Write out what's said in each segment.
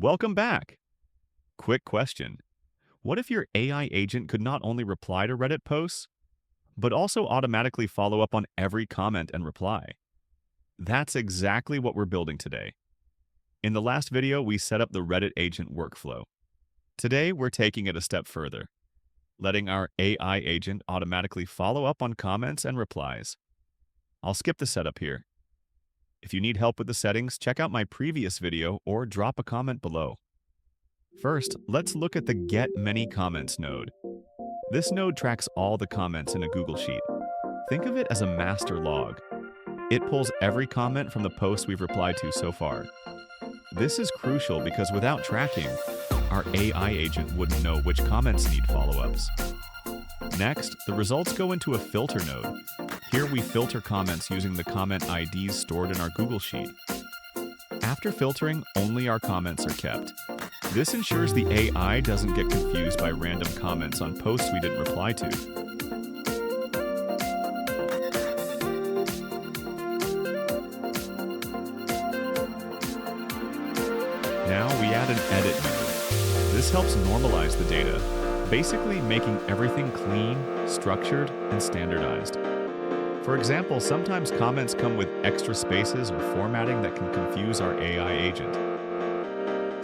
Welcome back. Quick question. What if your AI agent could not only reply to Reddit posts, but also automatically follow up on every comment and reply? That's exactly what we're building today. In the last video, we set up the Reddit agent workflow. Today, we're taking it a step further, letting our AI agent automatically follow up on comments and replies. I'll skip the setup here. If you need help with the settings, check out my previous video or drop a comment below. First, let's look at the Get Many Comments node. This node tracks all the comments in a Google Sheet. Think of it as a master log. It pulls every comment from the posts we've replied to so far. This is crucial because without tracking, our AI agent wouldn't know which comments need follow-ups. Next, the results go into a filter node. Here we filter comments using the comment IDs stored in our Google Sheet. After filtering, only our comments are kept. This ensures the AI doesn't get confused by random comments on posts we didn't reply to. Now we add an edit node. This helps normalize the data, basically making everything clean, structured, and standardized. For example, sometimes comments come with extra spaces or formatting that can confuse our AI agent.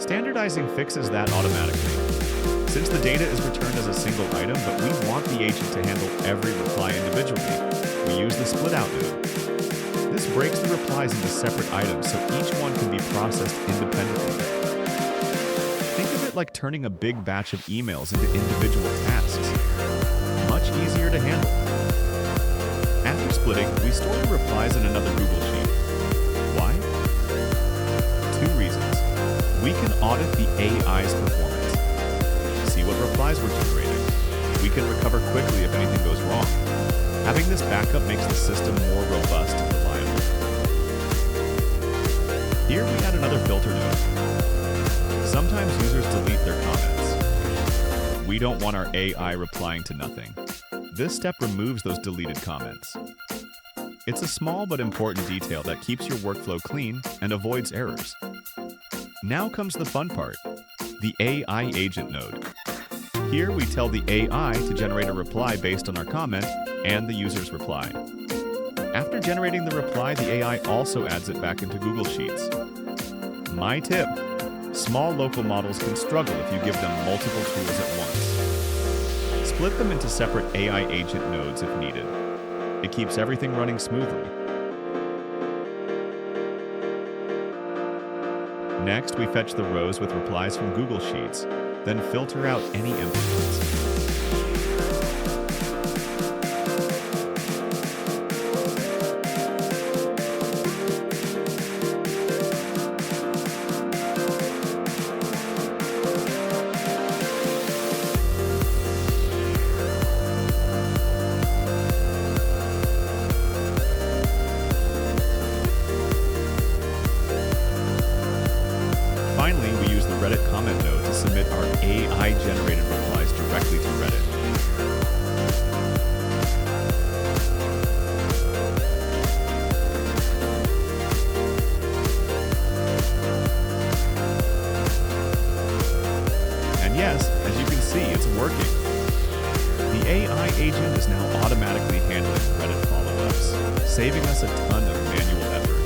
Standardizing fixes that automatically. Since the data is returned as a single item, but we want the agent to handle every reply individually, we use the split out node. This breaks the replies into separate items so each one can be processed independently. Think of it like turning a big batch of emails into individual tasks. Much easier to handle. After splitting, we store the replies in another Google Sheet. Why? Two reasons. We can audit the AI's performance, see what replies were generated. We can recover quickly if anything goes wrong. Having this backup makes the system more robust and reliable. Here we add another filter node. Sometimes users delete their comments. We don't want our AI replying to nothing. This step removes those deleted comments. It's a small but important detail that keeps your workflow clean and avoids errors. Now comes the fun part, the AI agent node. Here we tell the AI to generate a reply based on our comment and the user's reply. After generating the reply, the AI also adds it back into Google Sheets. My tip, small local models can struggle if you give them multiple tools at once. Split them into separate AI agent nodes if needed. It keeps everything running smoothly. Next, we fetch the rows with replies from Google Sheets, then filter out any empty ones. Finally, we use the Reddit comment node to submit our AI-generated replies directly to Reddit. And yes, as you can see, it's working. The AI agent is now automatically handling Reddit follow-ups, saving us a ton of manual effort.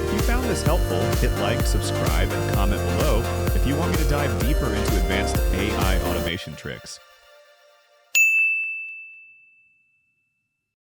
If you found this helpful, hit like, subscribe, and comment below if you want me to dive deeper into advanced AI automation tricks.